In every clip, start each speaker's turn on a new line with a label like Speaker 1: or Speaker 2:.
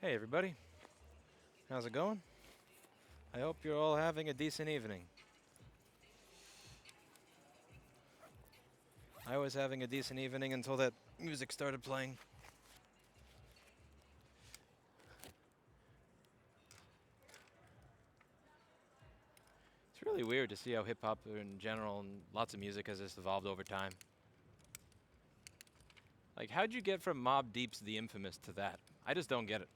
Speaker 1: Hey everybody, how's it going? I hope you're all having a decent evening. I was having a decent evening until that music started playing. It's really weird to see how hip hop in general and lots of music has just evolved over time. Like, how'd you get from Mobb Deep's The Infamous to that? I just don't get it.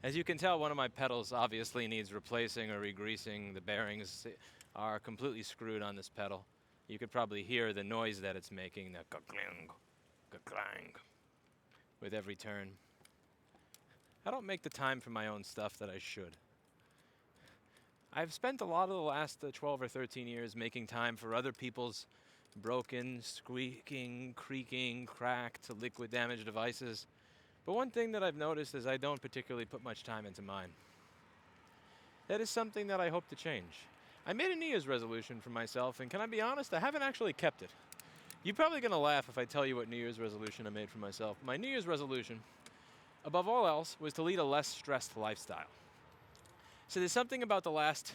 Speaker 1: As you can tell, one of my pedals obviously needs replacing or re-greasing. The bearings are completely screwed on this pedal. You could probably hear the noise that it's making, the ka-clang, ka-clang, with every turn. I don't make the time for my own stuff that I should. I've spent a lot of the last 12 or 13 years making time for other people's broken, squeaking, creaking, cracked, liquid damaged devices. But one thing that I've noticed is I don't particularly put much time into mine. That is something that I hope to change. I made a New Year's resolution for myself, and can I be honest, I haven't actually kept it. You're probably going to laugh if I tell you what New Year's resolution I made for myself. My New Year's resolution, above all else, was to lead a less stressed lifestyle. So there's something about the last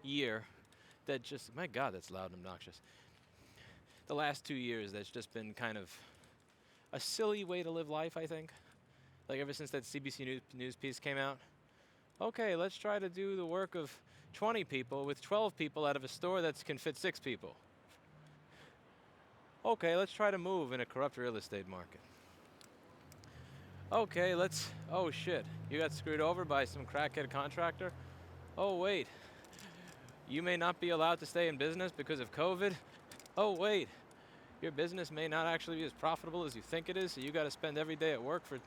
Speaker 1: year that just, my God, that's loud and obnoxious. The last 2 years that's just been kind of a silly way to live life, I think. Like ever since that CBC News piece came out. Okay, let's try to do the work of 20 people with 12 people out of a store that can fit 6 people. Okay, let's try to move in a corrupt real estate market. Okay, oh shit, you got screwed over by some crackhead contractor? Oh wait, you may not be allowed to stay in business because of COVID? Oh wait, your business may not actually be as profitable as you think it is, so you gotta spend every day at work for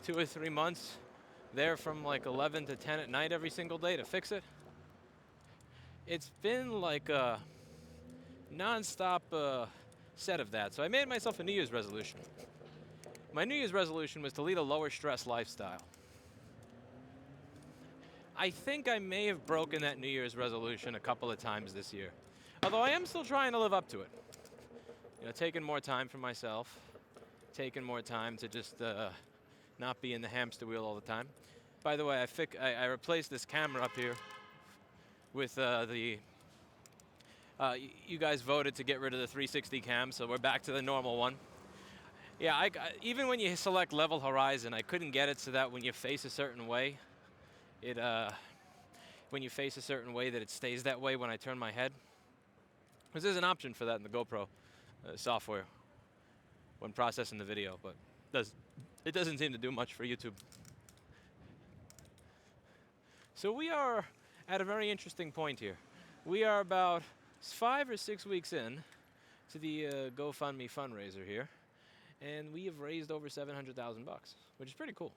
Speaker 1: 2 or 3 months, there from like 11 to 10 at night every single day to fix it. It's been like a non-stop set of that, so I made myself a New Year's resolution. My New Year's resolution was to lead a lower stress lifestyle. I think I may have broken that New Year's resolution a couple of times this year. Although I am still trying to live up to it. Taking more time for myself, taking more time to just not be in the hamster wheel all the time. By the way, I replaced this camera up here with you guys voted to get rid of the 360 cam, so we're back to the normal one. Yeah, even when you select level horizon, I couldn't get it so that when you face a certain way, when you face a certain way that it stays that way when I turn my head. Because there's an option for that in the GoPro software when processing the video, but it doesn't seem to do much for YouTube. So we are at a very interesting point here. We are about 5 or 6 weeks in to the GoFundMe fundraiser here, and we have raised over $700,000, which is pretty cool.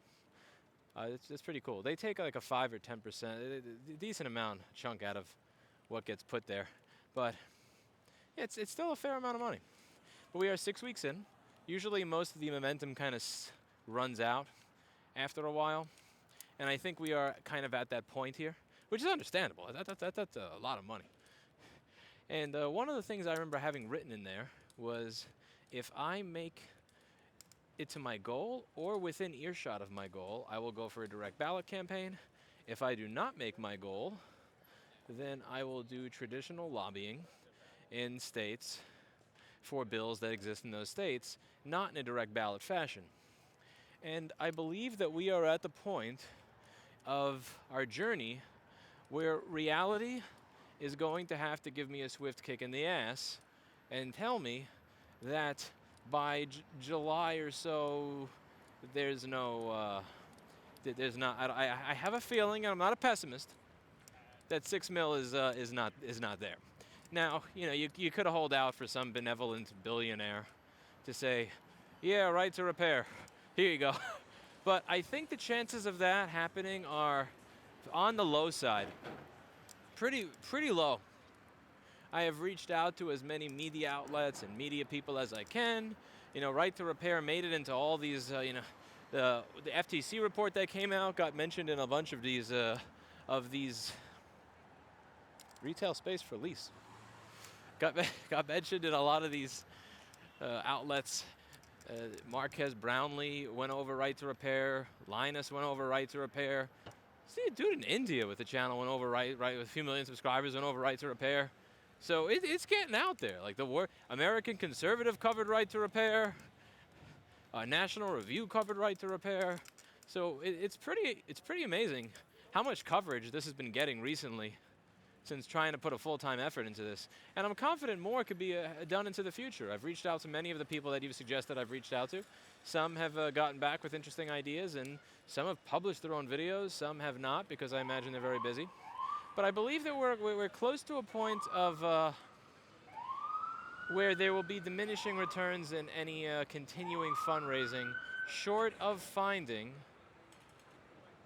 Speaker 1: It's pretty cool. They take like a 5 or 10%, a decent amount, chunk out of what gets put there, but it's still a fair amount of money. But we are 6 weeks in. Usually most of the momentum kind of runs out after a while, and I think we are kind of at that point here, which is understandable. That's a lot of money. And one of the things I remember having written in there was, if I make it to my goal or within earshot of my goal, I will go for a direct ballot campaign. If I do not make my goal, then I will do traditional lobbying in states for bills that exist in those states, not in a direct ballot fashion. And I believe that we are at the point of our journey where reality is going to have to give me a swift kick in the ass and tell me that by July or so, there's not. I have a feeling, and I'm not a pessimist, that $6 million is not there. Now, you could hold out for some benevolent billionaire to say, yeah, right to repair. Here you go. But I think the chances of that happening are on the low side. Pretty low. I have reached out to as many media outlets and media people as I can. Right to repair made it into all these, the FTC report that came out got mentioned in a bunch of these retail space for lease. Got mentioned in a lot of these outlets. Marquez Brownlee went over right to repair. Linus went over right to repair. See a dude in India with the channel went over right with a few million subscribers went over right to repair. So it's getting out there. Like the American Conservative covered right to repair. National Review covered right to repair. So it's pretty amazing how much coverage this has been getting recently since trying to put a full-time effort into this. And I'm confident more could be done into the future. I've reached out to many of the people that you've suggested I've reached out to. Some have gotten back with interesting ideas, and some have published their own videos, some have not, because I imagine they're very busy. But I believe that we're close to a point of where there will be diminishing returns in any continuing fundraising, short of finding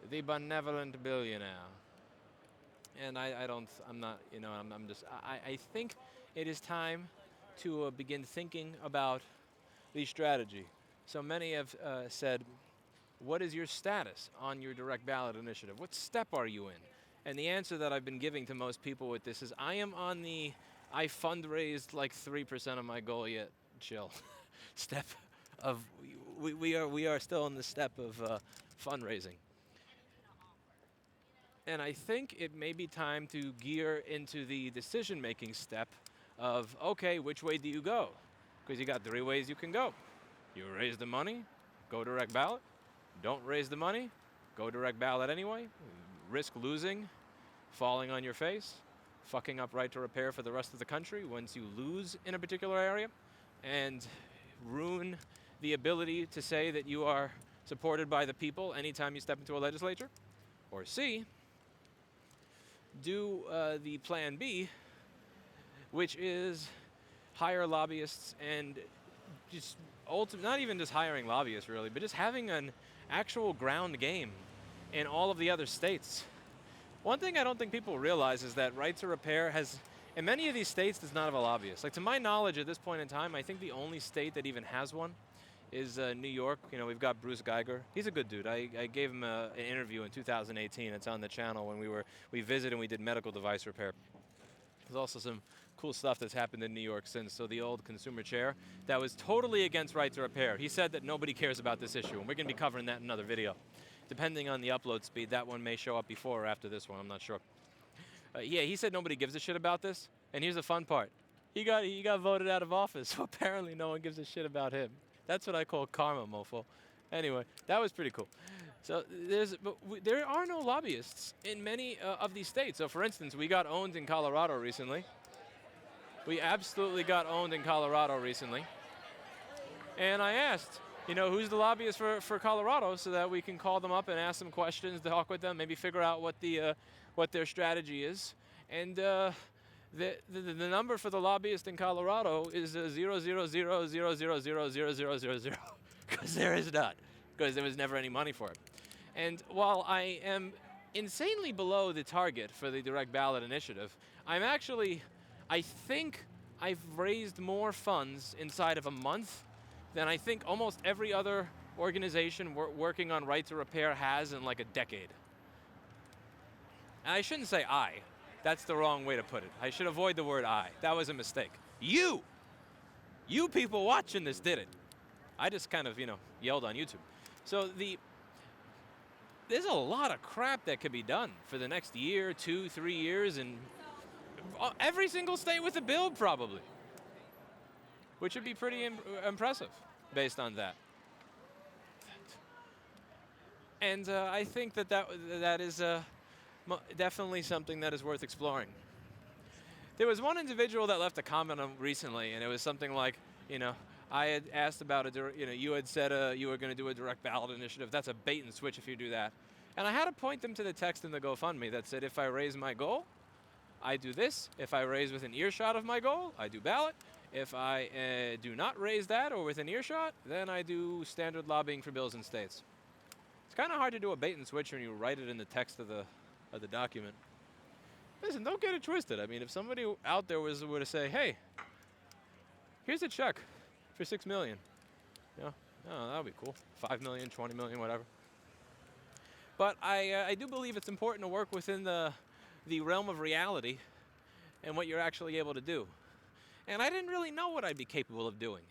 Speaker 1: the benevolent billionaire. And I'm not, you know, I'm just, I think it is time to begin thinking about the strategy. So many have said, what is your status on your direct ballot initiative? What step are you in? And the answer that I've been giving to most people with this is, I am on the, I fundraised like 3% of my goal yet, chill, step of, we are still in the step of fundraising. And I think it may be time to gear into the decision-making step of, okay, which way do you go? Because you got 3 ways you can go. You raise the money, go direct ballot. Don't raise the money, go direct ballot anyway. Risk losing, falling on your face, fucking up right to repair for the rest of the country once you lose in a particular area, and ruin the ability to say that you are supported by the people anytime you step into a legislature. Or C, do the plan B, which is hire lobbyists and just not even just hiring lobbyists really, but just having an actual ground game in all of the other states. One thing I don't think people realize is that right to repair has, in many of these states, does not have a lobbyist. Like to my knowledge at this point in time, I think the only state that even has one is New York. You know, we've got Bruce Geiger. He's a good dude. I gave him an interview in 2018. It's on the channel when we visited and we did medical device repair. There's also some cool stuff that's happened in New York since. So the old consumer chair that was totally against right to repair. He said that nobody cares about this issue, and we're going to be covering that in another video. Depending on the upload speed, that one may show up before or after this one. I'm not sure. Yeah, he said nobody gives a shit about this. And here's the fun part. He got voted out of office, so apparently no one gives a shit about him. That's what I call karma, mofo. Anyway, that was pretty cool. So there are no lobbyists in many of these states. So for instance, we got owned in Colorado recently. We absolutely got owned in Colorado recently. And I asked, you know, who's the lobbyist for Colorado so that we can call them up and ask them questions, talk with them, maybe figure out what their strategy is. And the number for the lobbyist in Colorado is 00000000000, because there is none, because there was never any money for it. And while I am insanely below the target for the direct ballot initiative, I think I've raised more funds inside of a month than I think almost every other organization working on right to repair has in like a decade. And I shouldn't say I. That's the wrong way to put it. I should avoid the word I. That was a mistake. You people watching this did it. I just kind of, you know, yelled on YouTube. So there's a lot of crap that could be done for the next year, 2, 3 years, and every single state with a bill probably, which would be pretty impressive based on that. And I think that is definitely something that is worth exploring. There was one individual that left a comment on recently, and it was something like, you know, I had asked about you had said you were going to do a direct ballot initiative. That's a bait and switch if you do that. And I had to point them to the text in the GoFundMe that said, if I raise my goal, I do this. If I raise within earshot of my goal, I do ballot. If I do not raise that or within earshot, then I do standard lobbying for bills and states. It's kind of hard to do a bait and switch when you write it in the text of the document. Listen, don't get it twisted. I mean, if somebody out there were to say, hey, here's a check for $6 million. You know, oh, that would be cool. 5 million, 20 million, whatever. But I do believe it's important to work within the realm of reality and what you're actually able to do. And I didn't really know what I'd be capable of doing.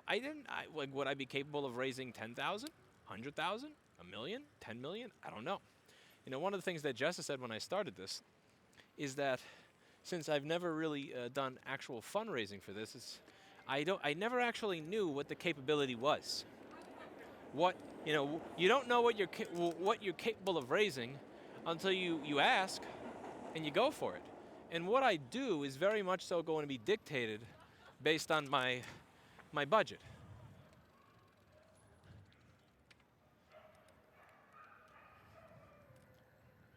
Speaker 1: I didn't. Like, would I be capable of raising 10,000, 100,000, a million, 10 million? I don't know. You know, one of the things that Jessa said when I started this is that since I've never really done actual fundraising for this, I never actually knew what the capability was. What you don't know what you're capable of raising until you ask and you go for it. And what I do is very much so going to be dictated based on my budget.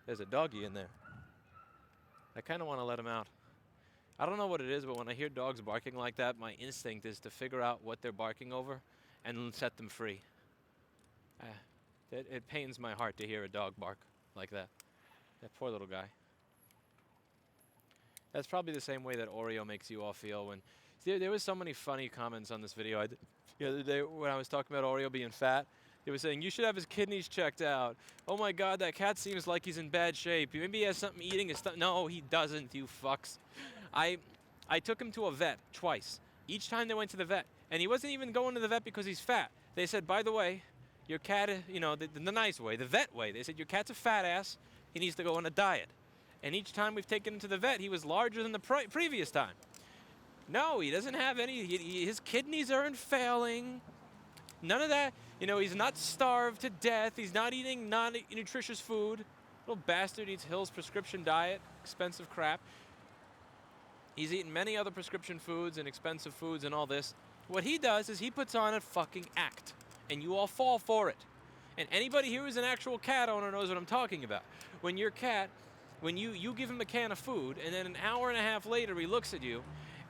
Speaker 1: There's a doggy in there. I kind of want to let him out. I don't know what it is, but when I hear dogs barking like that, my instinct is to figure out what they're barking over and set them free. It pains my heart to hear a dog bark like that. That poor little guy. That's probably the same way that Oreo makes you all feel when... There was so many funny comments on this video I did the other day when I was talking about Oreo being fat. They were saying, you should have his kidneys checked out. Oh my God, that cat seems like he's in bad shape. Maybe he has something eating his stomach. No, he doesn't, you fucks. I took him to a vet twice. Each time they went to the vet. And he wasn't even going to the vet because he's fat. They said, by the way, your cat, the nice way, the vet way. They said, your cat's a fat ass. He needs to go on a diet. And each time we've taken him to the vet, he was larger than the previous time. No, he doesn't have any. His kidneys aren't failing. None of that. He's not starved to death. He's not eating non-nutritious food. Little bastard eats Hill's prescription diet, expensive crap. He's eaten many other prescription foods and expensive foods and all this. What he does is he puts on a fucking act. And you all fall for it. And anybody here who's an actual cat owner knows what I'm talking about. When your cat, when you give him a can of food, and then an hour and a half later he looks at you,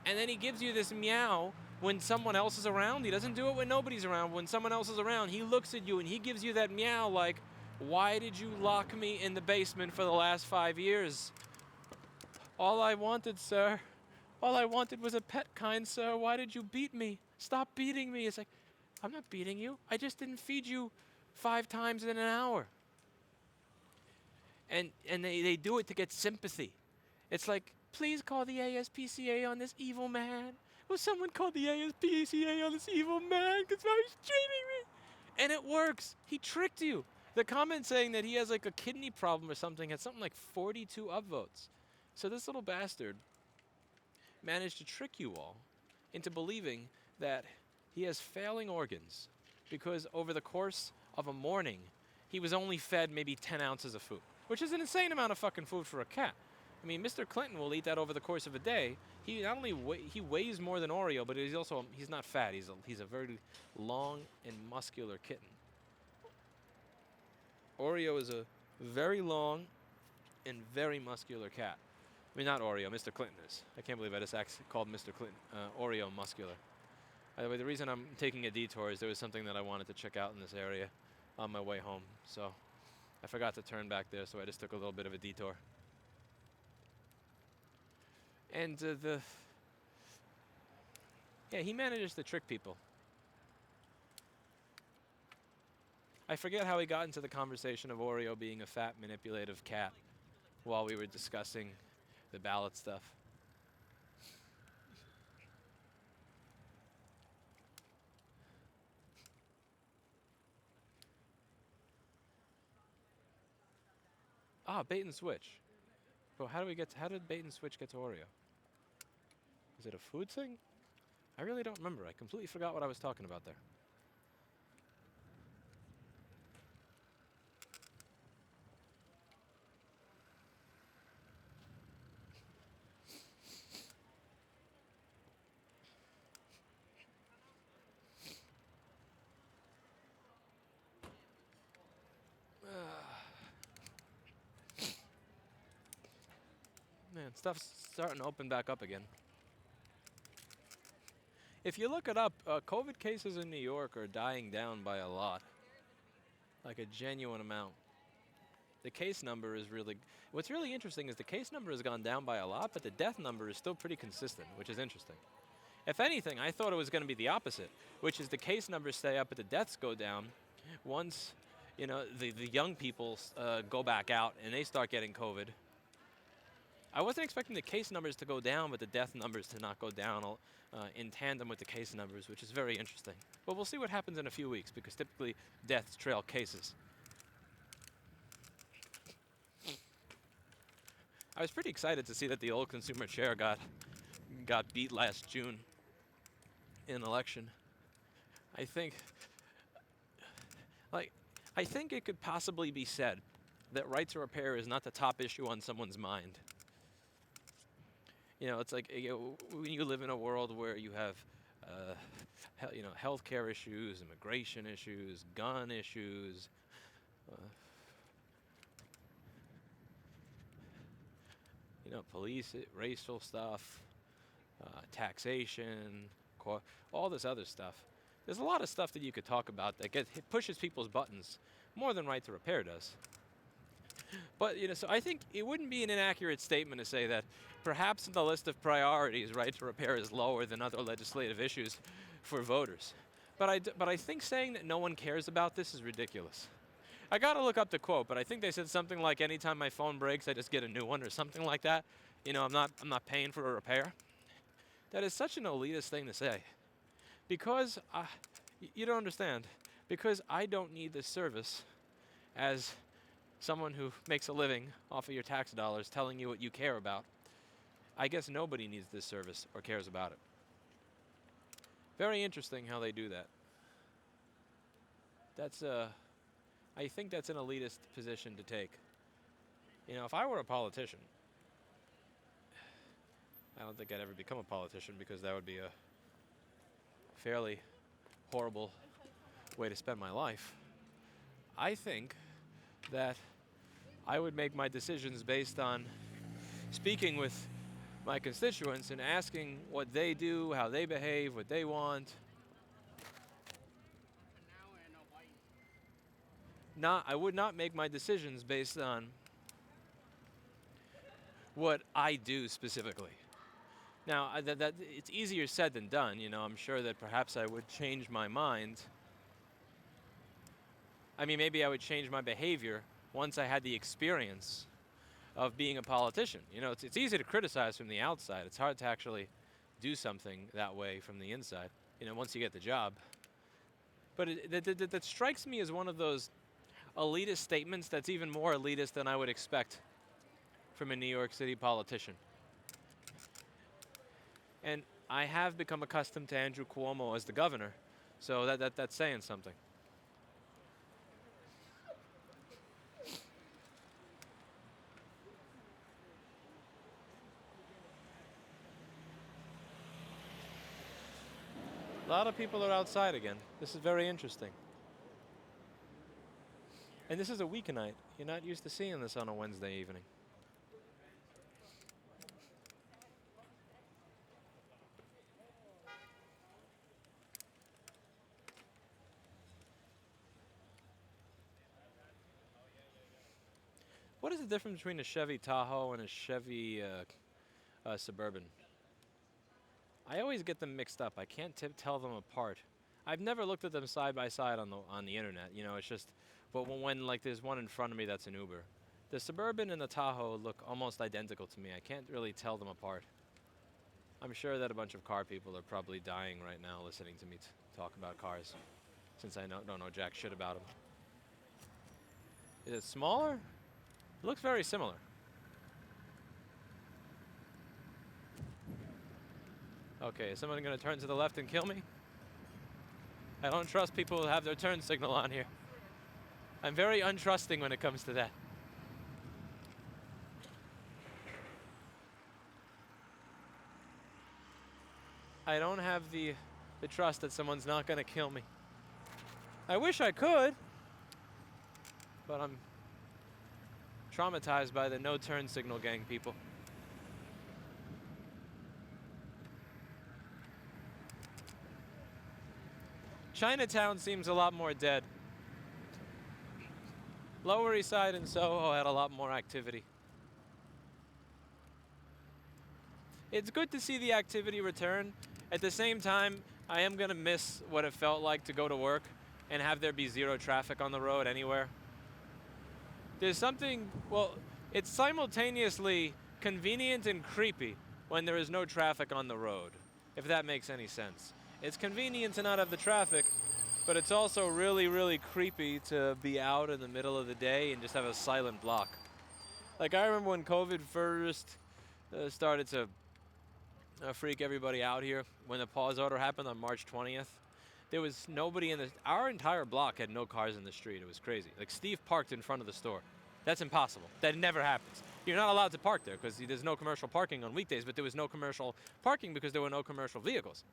Speaker 1: and then he gives you this meow when someone else is around. He doesn't do it when nobody's around. When someone else is around, he looks at you and he gives you that meow like, why did you lock me in the basement for the last 5 years? All I wanted, sir. All I wanted was a pet, kind sir. Why did you beat me? Stop beating me. It's like, I'm not beating you. I just didn't feed you 5 times in an hour. And they do it to get sympathy. It's like, please call the ASPCA on this evil man. Will someone call the ASPCA on this evil man because he's cheating me? And it works. He tricked you. The comment saying that he has like a kidney problem or something had something like 42 upvotes. So this little bastard managed to trick you all into believing that he has failing organs because over the course of a morning, he was only fed maybe 10 ounces of food, which is an insane amount of fucking food for a cat. I mean, Mr. Clinton will eat that over the course of a day. He not only he weighs more than Oreo, but he's not fat. He's a very long and muscular kitten. Oreo is a very long and very muscular cat. I mean, not Oreo, Mr. Clinton is. I can't believe I just called Mr. Clinton Oreo muscular. By the way, the reason I'm taking a detour is there was something that I wanted to check out in this area on my way home. So I forgot to turn back there, so I just took a little bit of a detour. And he manages to trick people. I forget how he got into the conversation of Oreo being a fat, manipulative cat while we were discussing the ballot stuff. Ah, bait and switch. Bro, how did bait and switch get to Oreo? Is it a food thing? I really don't remember. I completely forgot what I was talking about there. Man, stuff's starting to open back up again. If you look it up, COVID cases in New York are dying down by a lot. Like a genuine amount. The case number is really... What's really interesting is the case number has gone down by a lot, but the death number is still pretty consistent, which is interesting. If anything, I thought it was going to be the opposite, which is the case numbers stay up, but the deaths go down once, the young people go back out and they start getting COVID. I wasn't expecting the case numbers to go down, but the death numbers to not go down in tandem with the case numbers, which is very interesting. But we'll see what happens in a few weeks, because typically deaths trail cases. I was pretty excited to see that the old consumer chair got beat last June in an election. I think, I think it could possibly be said that right to repair is not the top issue on someone's mind. You know, it's like when you live in a world where you have, healthcare issues, immigration issues, gun issues, police, racial stuff, taxation, all this other stuff. There's a lot of stuff that you could talk about that pushes people's buttons more than right to repair does. But so I think it wouldn't be an inaccurate statement to say that perhaps in the list of priorities, right to repair is lower than other legislative issues for voters. But I think saying that no one cares about this is ridiculous. I gotta look up the quote, but I think they said something like, anytime my phone breaks, I just get a new one or something like that. I'm not paying for a repair. That is such an elitist thing to say. Because, you don't understand, because I don't need this service as someone who makes a living off of your tax dollars telling you what you care about. I guess nobody needs this service or cares about it. Very interesting how they do that. I think that's an elitist position to take. If I were a politician, I don't think I'd ever become a politician, because that would be a fairly horrible way to spend my life. I think that I would make my decisions based on speaking with my constituents and asking what they do, how they behave, what they want. I would not make my decisions based on what I do specifically. Now, that it's easier said than done. I'm sure that perhaps I would change my mind. I mean, maybe I would change my behavior once I had the experience of being a politician. It's easy to criticize from the outside. It's hard to actually do something that way from the inside, once you get the job. But that strikes me as one of those elitist statements that's even more elitist than I would expect from a New York City politician. And I have become accustomed to Andrew Cuomo as the governor, so that's saying something. A lot of people are outside again. This is very interesting. And this is a weeknight. You're not used to seeing this on a Wednesday evening. What is the difference between a Chevy Tahoe and a Chevy Suburban? I always get them mixed up. I can't tell them apart. I've never looked at them side by side on the internet. It's just, but when like there's one in front of me that's an Uber. The Suburban and the Tahoe look almost identical to me. I can't really tell them apart. I'm sure that a bunch of car people are probably dying right now listening to me talk about cars, since I don't know jack shit about them. Is it smaller? It looks very similar. Okay, is someone going to turn to the left and kill me? I don't trust people who have their turn signal on here. I'm very untrusting when it comes to that. I don't have the trust that someone's not going to kill me. I wish I could, but I'm traumatized by the no turn signal gang people. Chinatown seems a lot more dead. Lower East Side and Soho had a lot more activity. It's good to see the activity return. At the same time, I am going to miss what it felt like to go to work and have there be zero traffic on the road anywhere. There's something, well, it's simultaneously convenient and creepy when there is no traffic on the road, if that makes any sense. It's convenient to not have the traffic, but it's also really, really creepy to be out in the middle of the day and just have a silent block. Like, I remember when COVID first started to freak everybody out here, when the pause order happened on March 20th. There was nobody in our entire block had no cars in the street. It was crazy. Like, Steve parked in front of the store. That's impossible. That never happens. You're not allowed to park there because there's no commercial parking on weekdays, but there was no commercial parking because there were no commercial vehicles.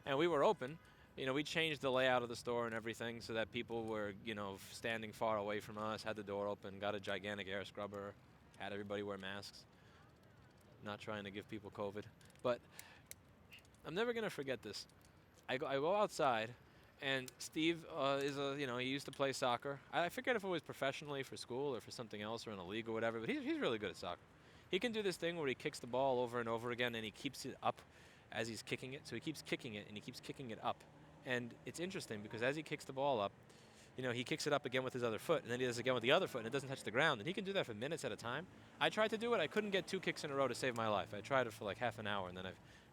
Speaker 1: And we were open. You know, we changed the layout of the store and everything so that people were, you know, standing far away from us, had the door open, got a gigantic air scrubber, had everybody wear masks. Not trying to give people COVID. But I'm never going to forget this. I go outside, and Steve he used to play soccer. I forget if it was professionally for school or for something else or in a league or whatever, but he's really good at soccer. He can do this thing where he kicks the ball over and over again, and he keeps it up as he's kicking it. So he keeps kicking it, and he keeps kicking it up. And it's interesting because as he kicks the ball up, you know, he kicks it up again with his other foot, and then he does it again with the other foot, and it doesn't touch the ground. And he can do that for minutes at a time. I tried to do it. I couldn't get 2 kicks in a row to save my life. I tried it for like half an hour, and then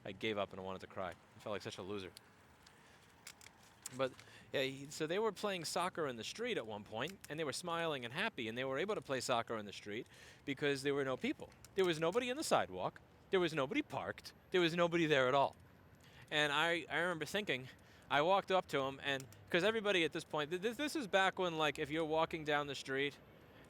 Speaker 1: I gave up and I wanted to cry. I felt like such a loser. But yeah, so they were playing soccer in the street at one point, and they were smiling and happy, and they were able to play soccer in the street because there were no people. There was nobody in the sidewalk. There was nobody parked. There was nobody there at all. And I remember thinking, I walked up to them, and because everybody at this point, this is back when, like, if you're walking down the street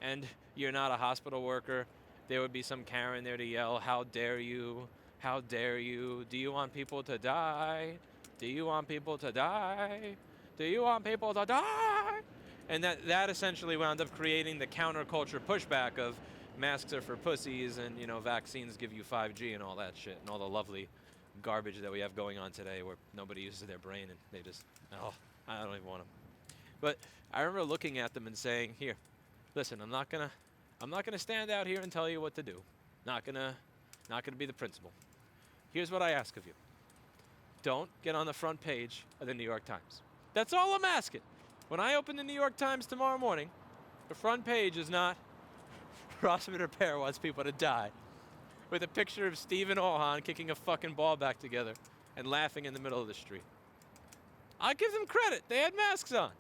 Speaker 1: and you're not a hospital worker, there would be some Karen there to yell, "How dare you? How dare you? Do you want people to die? Do you want people to die? Do you want people to die?" And that essentially wound up creating the counterculture pushback of masks are for pussies and, you know, vaccines give you 5G and all that shit and all the lovely garbage that we have going on today where nobody uses their brain and they just, I don't even want them. But I remember looking at them and saying, "Here, listen, I'm not gonna stand out here and tell you what to do. Not gonna be the principal. Here's what I ask of you. Don't get on the front page of the New York Times. That's all I'm asking. When I open the New York Times tomorrow morning, the front page is not Rossmann Repair wants people to die with a picture of Steve and Orhan kicking a fucking ball back together and laughing in the middle of the street. I give them credit. They had masks on.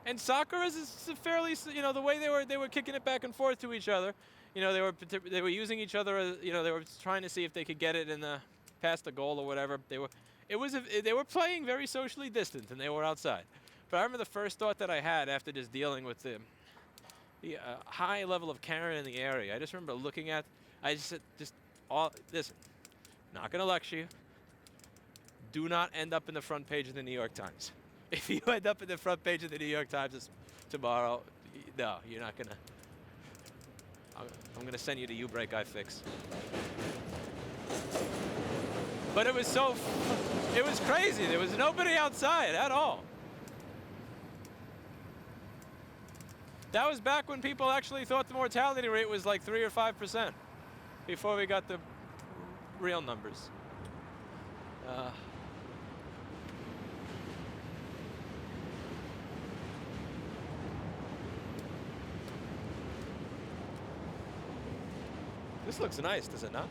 Speaker 1: And soccer is a fairly, you know, the way they were kicking it back and forth to each other. You know, they were using each other as, you know, they were trying to see if they could get it in the past the goal or whatever. They were playing very socially distant, and they were outside. But I remember the first thought that I had after just dealing with the high level of Karen in the area. I just remember looking at, I just said, listen, not going to lecture you. Do not end up in the front page of the New York Times. If you end up in the front page of the New York Times tomorrow, no, you're not going to. I'm going to send you to U-Break iFix. But it was crazy. There was nobody outside at all. That was back when people actually thought the mortality rate was like 3 or 5% before we got the real numbers. This looks nice, does it not?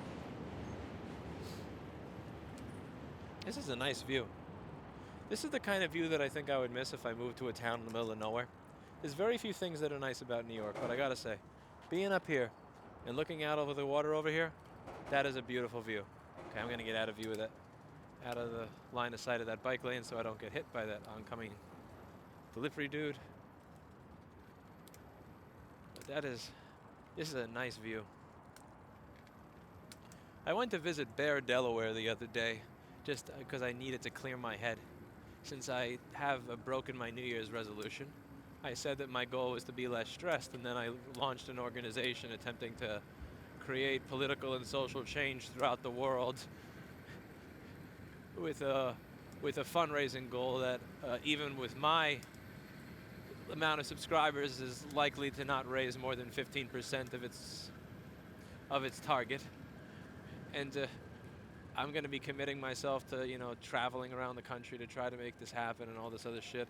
Speaker 1: This is a nice view. This is the kind of view that I think I would miss if I moved to a town in the middle of nowhere. There's very few things that are nice about New York, but I gotta say, being up here and looking out over the water over here, that is a beautiful view. Okay, I'm gonna get out of view of that, out of the line of sight of that bike lane so I don't get hit by that oncoming delivery dude. But this is a nice view. I went to visit Bear, Delaware the other day, just because I needed to clear my head. Since I have broken my New Year's resolution, I said that my goal was to be less stressed, and then I launched an organization attempting to create political and social change throughout the world with a fundraising goal that even with my amount of subscribers is likely to not raise more than 15% of its target. And I'm going to be committing myself to, you know, traveling around the country to try to make this happen and all this other shit.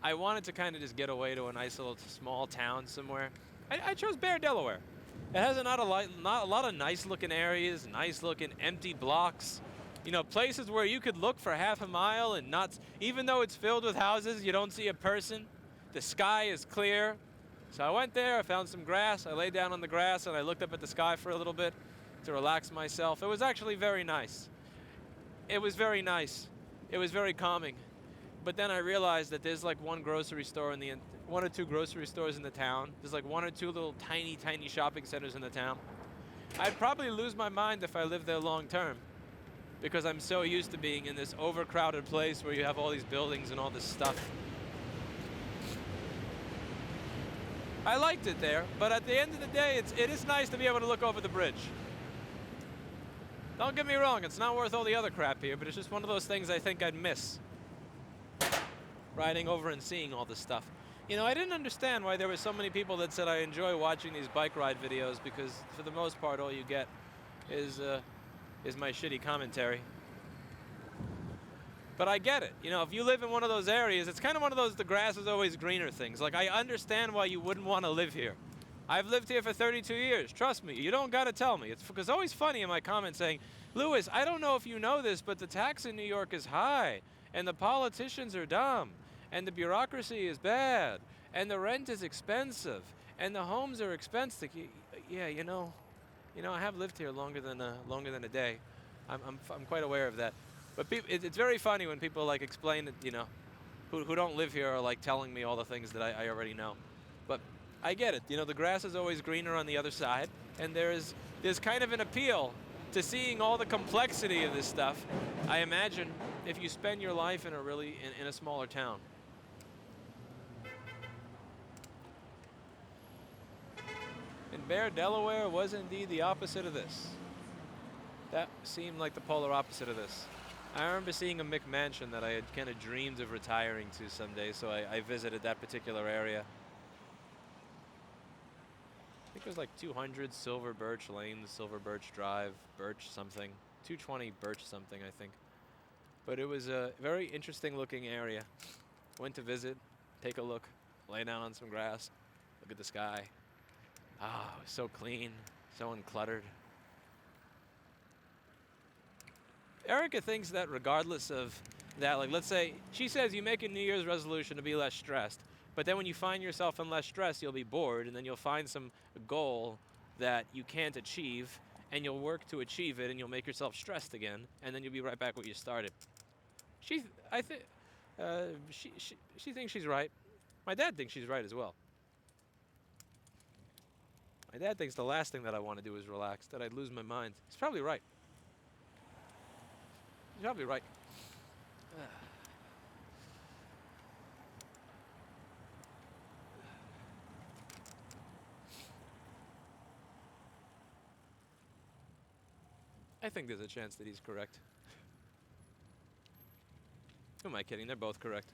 Speaker 1: I wanted to kind of just get away to a nice little small town somewhere. I chose Bear, Delaware. It has not a lot of nice looking areas, nice looking empty blocks. You know, places where you could look for half a mile and not, even though it's filled with houses, you don't see a person. The sky is clear. So I went there, I found some grass, I laid down on the grass and I looked up at the sky for a little bit to relax myself. It was actually very nice. It was very nice. It was very calming. But then I realized that there's like one grocery store in the, one or two grocery stores in the town. There's like one or two little tiny, tiny shopping centers in the town. I'd probably lose my mind if I lived there long term, because I'm so used to being in this overcrowded place where you have all these buildings and all this stuff. I liked it there, but at the end of the day, it is nice to be able to look over the bridge. Don't get me wrong, it's not worth all the other crap here, but it's just one of those things I think I'd miss. Riding over and seeing all this stuff. You know, I didn't understand why there were so many people that said I enjoy watching these bike ride videos, because for the most part all you get is my shitty commentary. But I get it. You know, if you live in one of those areas, it's kind of one of those the grass is always greener things. Like, I understand why you wouldn't want to live here. I've lived here for 32 years. Trust me, you don't got to tell me. It's always funny in my comments saying, Lewis, I don't know if you know this, but the tax in New York is high, and the politicians are dumb, and the bureaucracy is bad, and the rent is expensive, and the homes are expensive. Yeah, you know, I have lived here longer than a day. I'm quite aware of that. But it's very funny when people like explain it, you know, who don't live here are like telling me all the things that I already know. But I get it. You know, the grass is always greener on the other side, and there's kind of an appeal to seeing all the complexity of this stuff. I imagine if you spend your life in a smaller town. And Bear, Delaware was indeed the opposite of this. That seemed like the polar opposite of this. I remember seeing a McMansion that I had kind of dreamed of retiring to someday, so I visited that particular area. I think it was like 200 Silver Birch Lane, Silver Birch Drive, Birch something. 220 Birch something, I think. But it was a very interesting looking area. Went to visit, take a look, lay down on some grass, look at the sky. Ah, it was so clean, so uncluttered. Erica thinks that regardless of that, like let's say, she says you make a New Year's resolution to be less stressed, but then when you find yourself in less stress, you'll be bored, and then you'll find some goal that you can't achieve, and you'll work to achieve it, and you'll make yourself stressed again, and then you'll be right back where you started. She thinks she's right. My dad thinks she's right as well. My dad thinks the last thing that I want to do is relax, that I'd lose my mind. He's probably right. He's probably right. I think there's a chance that he's correct. Who am I kidding? They're both correct.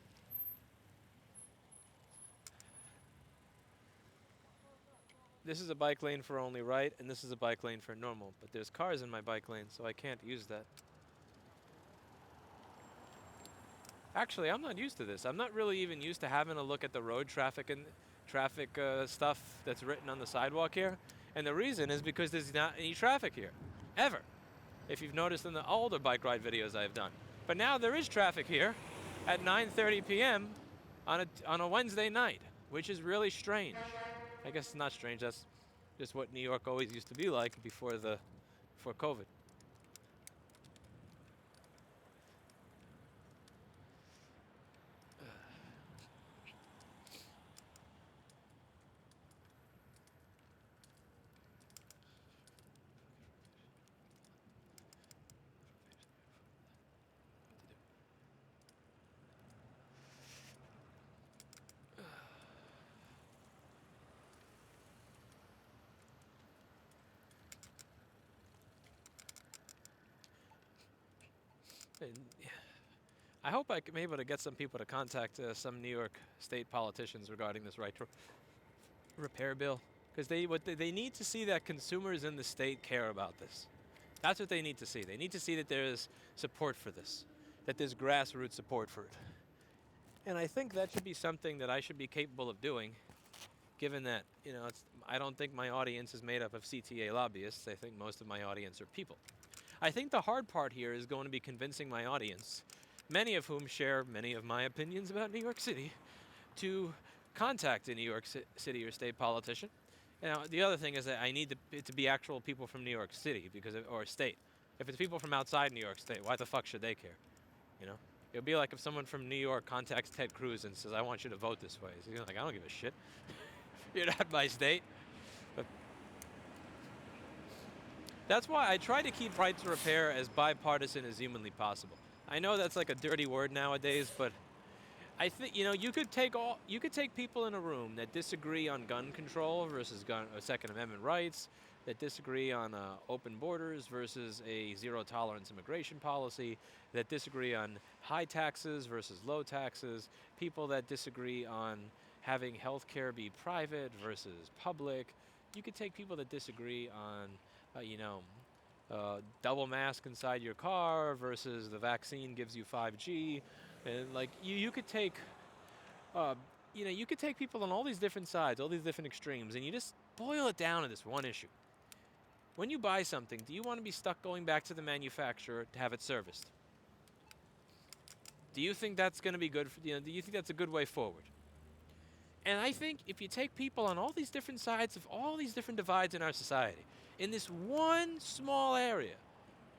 Speaker 1: This is a bike lane for only right, and this is a bike lane for normal. But there's cars in my bike lane, so I can't use that. Actually, I'm not used to this. I'm not really even used to having a look at the road traffic and stuff that's written on the sidewalk here. And the reason is because there's not any traffic here, ever. If you've noticed in the older bike ride videos I've done. But now there is traffic here at 9:30 p.m. on a Wednesday night, which is really strange. I guess it's not strange. That's just what New York always used to be like before COVID. And I hope I can be able to get some people to contact some New York state politicians regarding this right to repair bill, because they need to see that consumers in the state care about this. That's what they need to see. They need to see that there is support for this, that there's grassroots support for it. And I think that should be something that I should be capable of doing given that, I don't think my audience is made up of CTA lobbyists. I think most of my audience are people. I think the hard part here is going to be convincing my audience, many of whom share many of my opinions about New York City, to contact a New York City or state politician. Now, the other thing is that I need it to be actual people from New York City or state. If it's people from outside New York State, why the fuck should they care? You know, it would be like if someone from New York contacts Ted Cruz and says, "I want you to vote this way." He's like, "I don't give a shit. You're not my state." But that's why I try to keep right to repair as bipartisan as humanly possible. I know that's like a dirty word nowadays, but I think you could take people in a room that disagree on gun control versus Second Amendment rights, that disagree on open borders versus a zero tolerance immigration policy, that disagree on high taxes versus low taxes, people that disagree on having healthcare be private versus public. You could take people that disagree on, double mask inside your car versus the vaccine gives you 5G. And like you could take, you could take people on all these different sides, all these different extremes, and you just boil it down to this one issue. When you buy something, do you want to be stuck going back to the manufacturer to have it serviced? Do you think that's going to be good? Do you think that's a good way forward? And I think if you take people on all these different sides of all these different divides in our society, in this one small area,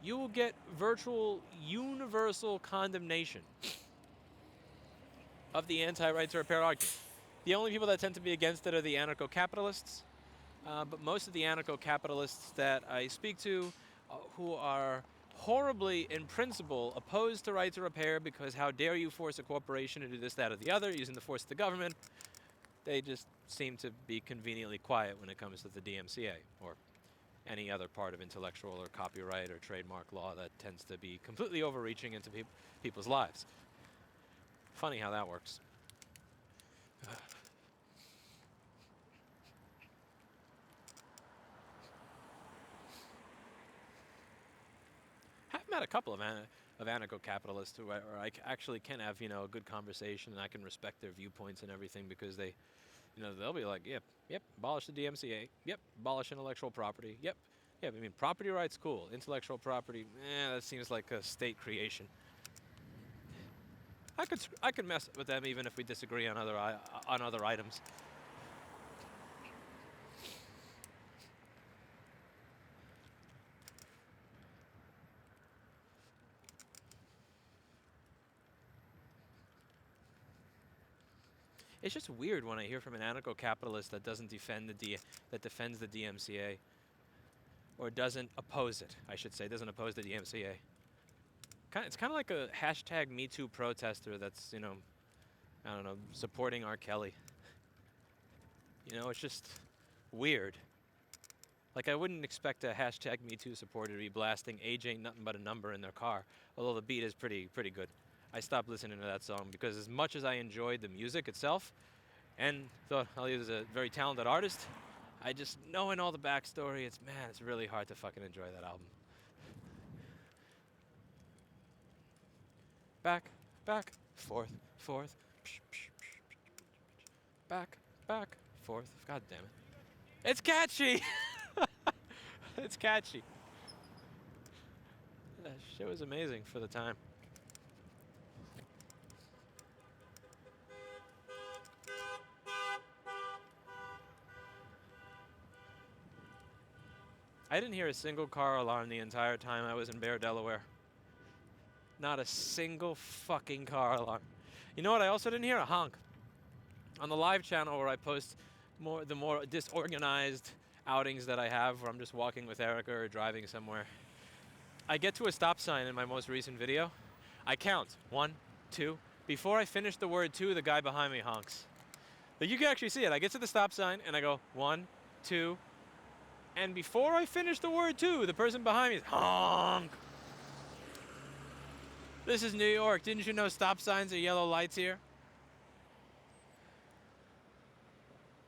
Speaker 1: you will get virtual universal condemnation of the anti-right to repair argument. The only people that tend to be against it are the anarcho-capitalists, but most of the anarcho-capitalists that I speak to who are horribly, in principle, opposed to right to repair because how dare you force a corporation to do this, that, or the other using the force of the government, they just seem to be conveniently quiet when it comes to the DMCA or any other part of intellectual or copyright or trademark law that tends to be completely overreaching into people's lives. Funny how that works. I've met a couple of anarcho-capitalists where I actually can have a good conversation and I can respect their viewpoints and everything because they'll be like, yep, abolish the DMCA, yep, abolish intellectual property, yep, I mean property rights, cool, intellectual property, that seems like a state creation. I could mess with them even if we disagree on other items. It's just weird when I hear from an anarcho-capitalist that doesn't defend that defends the DMCA, or doesn't oppose it. I should say doesn't oppose the DMCA. It's kind of like a hashtag #MeToo protester that's I don't know, supporting R. Kelly. It's just weird. Like I wouldn't expect a hashtag #MeToo supporter to be blasting "Age Ain't Nothing But a Number" in their car, although the beat is pretty good. I stopped listening to that song because as much as I enjoyed the music itself, and thought Ali was a very talented artist, I just knowing all the backstory, it's really hard to fucking enjoy that album. Back, forth, back, forth. God damn it. It's catchy! It's catchy. That shit was amazing for the time. I didn't hear a single car alarm the entire time I was in Bear, Delaware. Not a single fucking car alarm. You know what I also didn't hear? A honk. On the live channel where I post the more disorganized outings that I have where I'm just walking with Erica or driving somewhere, I get to a stop sign in my most recent video. I count. 1, 2. Before I finish the word 2, the guy behind me honks. Like you can actually see it. I get to the stop sign and I go 1, 2, and before I finish the word 2, the person behind me is honk. This is New York. Didn't you know stop signs are yellow lights here?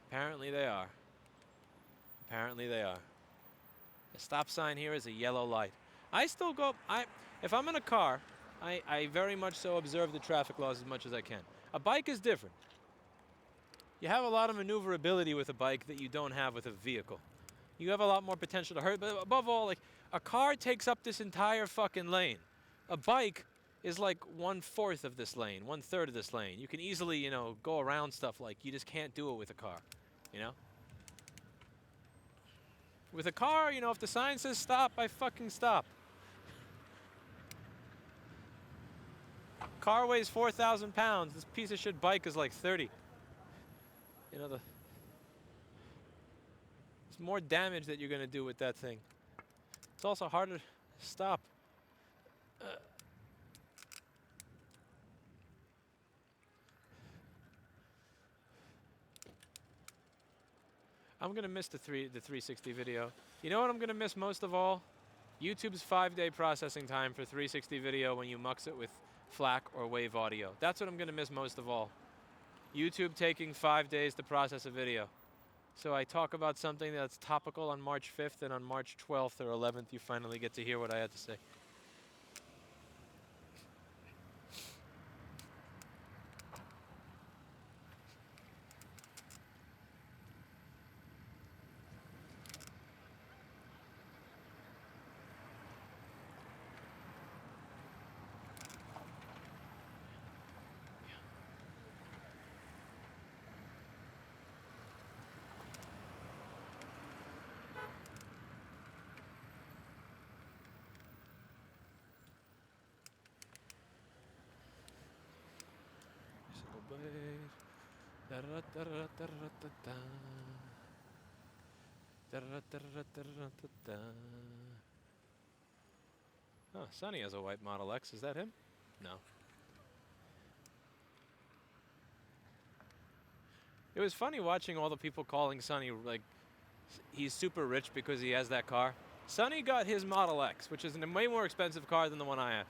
Speaker 1: Apparently they are. Apparently they are. The stop sign here is a yellow light. I still go, if I'm in a car, I very much so observe the traffic laws as much as I can. A bike is different. You have a lot of maneuverability with a bike that you don't have with a vehicle. You have a lot more potential to hurt, but above all, like, a car takes up this entire fucking lane. A bike is like 1/4 of this lane, 1/3 of this lane. You can easily, you know, go around stuff like you just can't do it with a car, you know? With a car, you know, if the sign says stop, I fucking stop. Car weighs 4,000 pounds. This piece of shit bike is like 30. You know, there's more damage that you're gonna do with that thing. It's also harder to stop. I'm gonna miss the 360 video. You know what I'm gonna miss most of all? YouTube's 5-day processing time for 360 video when you mux it with FLAC or WAV audio. That's what I'm gonna miss most of all. YouTube taking 5 days to process a video. So I talk about something that's topical on March 5th, and on March 12th or 11th you finally get to hear what I had to say. Oh, Sonny has a white Model X. Is that him? No. It was funny watching all the people calling Sonny like he's super rich because he has that car. Sonny got his Model X, which is a way more expensive car than the one I have.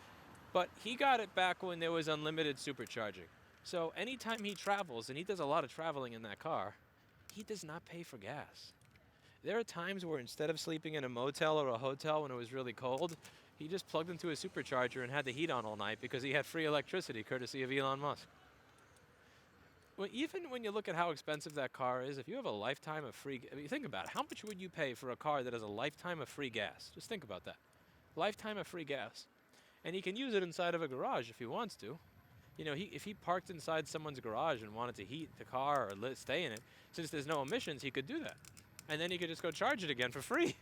Speaker 1: But he got it back when there was unlimited supercharging. So anytime he travels, and he does a lot of traveling in that car, he does not pay for gas. There are times where instead of sleeping in a motel or a hotel when it was really cold, he just plugged into a supercharger and had the heat on all night because he had free electricity, courtesy of Elon Musk. Well, even when you look at how expensive that car is, if you have a lifetime of free, I mean, think about it. How much would you pay for a car that has a lifetime of free gas? Just think about that. Lifetime of free gas. And he can use it inside of a garage if he wants to. You know, if he parked inside someone's garage and wanted to heat the car or stay in it, since there's no emissions, he could do that. And then he could just go charge it again for free.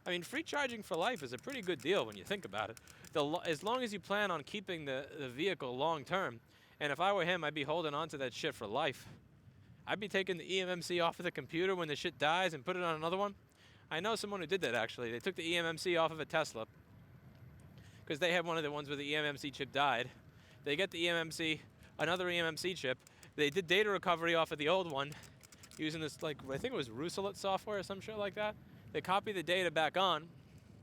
Speaker 1: I mean, free charging for life is a pretty good deal when you think about it. As long as you plan on keeping the vehicle long term, and if I were him, I'd be holding on to that shit for life. I'd be taking the eMMC off of the computer when the shit dies and put it on another one. I know someone who did that, actually. They took the eMMC off of a Tesla because they had one of the ones where the eMMC chip died. They get the eMMC, another eMMC chip. They did data recovery off of the old one using this, like, I think it was Rossmann software or some shit like that. They copy the data back on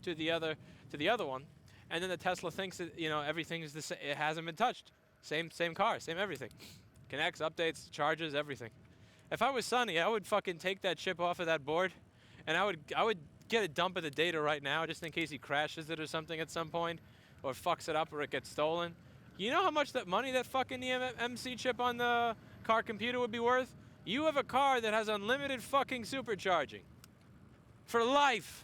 Speaker 1: to the other one, and then the Tesla thinks that, you know, everything is the same. It hasn't been touched. Same car, same everything. Connects, updates, charges, everything. If I was Sonny, I would fucking take that chip off of that board, and I would get a dump of the data right now, just in case he crashes it or something at some point, or fucks it up, or it gets stolen. You know how much that money that fucking eMMC chip on the car computer would be worth? You have a car that has unlimited fucking supercharging. For life.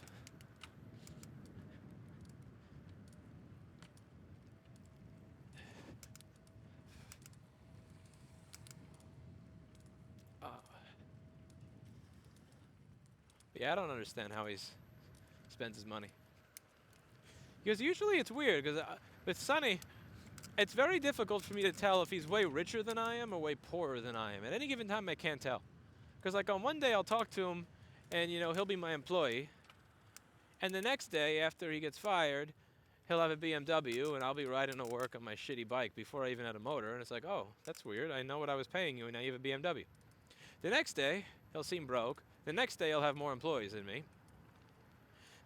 Speaker 1: Yeah, I don't understand how he spends his money. Because usually it's weird, because with Sonny, it's very difficult for me to tell if he's way richer than I am or way poorer than I am. At any given time, I can't tell. Because like on one day, I'll talk to him, and you know he'll be my employee. And the next day, after he gets fired, he'll have a BMW, and I'll be riding to work on my shitty bike before I even had a motor. And it's like, oh, that's weird. I know what I was paying you, and now you have a BMW. The next day, he'll seem broke. The next day, he'll have more employees than me.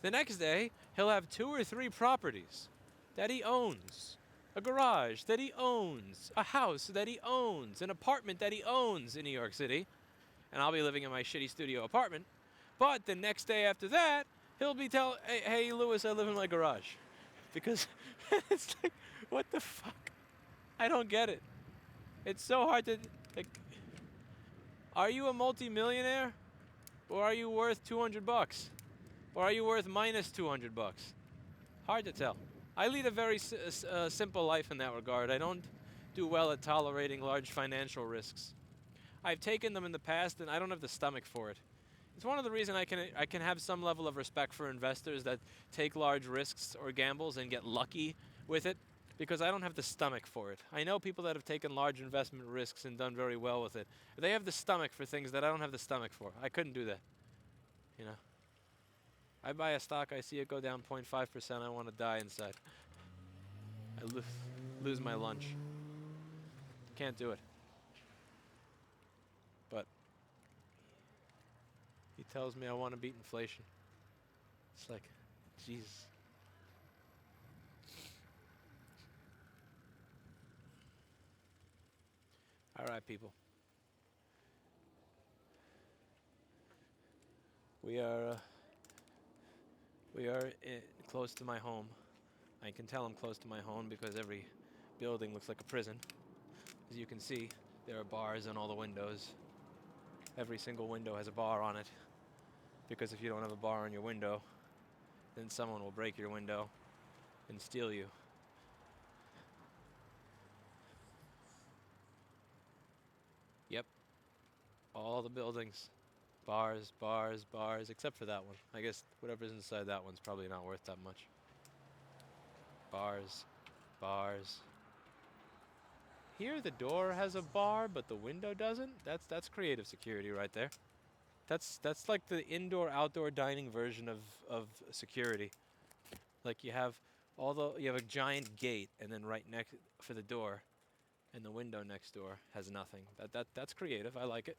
Speaker 1: The next day, he'll have 2 or 3 properties that he owns. A garage that he owns. A house that he owns. An apartment that he owns in New York City. And I'll be living in my shitty studio apartment. But the next day after that, he'll be telling, hey, Lewis, I live in my garage. Because it's like, what the fuck? I don't get it. It's so hard to, like, Are you a multi-millionaire? Or are you worth 200 bucks? Or are you worth minus 200 bucks? Hard to tell. I lead a very simple life in that regard. I don't do well at tolerating large financial risks. I've taken them in the past, and I don't have the stomach for it. It's one of the reasons I can have some level of respect for investors that take large risks or gambles and get lucky with it, because I don't have the stomach for it. I know people that have taken large investment risks and done very well with it. They have the stomach for things that I don't have the stomach for. I couldn't do that. You know, I buy a stock, I see it go down 0.5%, I want to die inside. I lose my lunch. Can't do it. But he tells me I want to beat inflation. It's like, Jesus. All right, people. We are close to my home. I can tell I'm close to my home because every building looks like a prison. As you can see, there are bars on all the windows. Every single window has a bar on it, because if you don't have a bar on your window, then someone will break your window and steal you. Yep, all the buildings. Bars, bars, bars, except for that one. I guess whatever's inside that one's probably not worth that much. Bars, bars. Here the door has a bar, but the window doesn't. That's creative security right there. That's like the indoor-outdoor dining version of security. Like you have a giant gate, and then right next for the door, and the window next door has nothing. That's creative. I like it.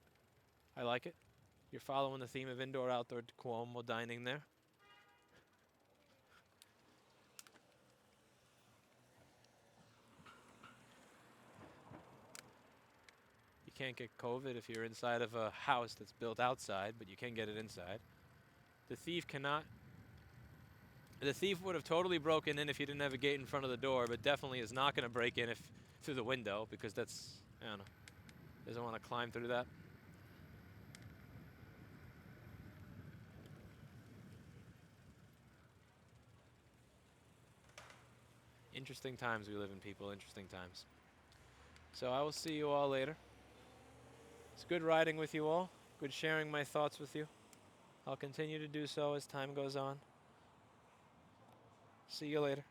Speaker 1: I like it. You're following the theme of indoor-outdoor Cuomo dining there. You can't get COVID if you're inside of a house that's built outside, but you can get it inside. The thief cannot. The thief would have totally broken in if you didn't have a gate in front of the door, but definitely is not going to break in if through the window, because that's, I don't know, doesn't want to climb through that. Interesting times we live in, people. Interesting times. So I will see you all later. It's good riding with you all. Good sharing my thoughts with you. I'll continue to do so as time goes on. See you later.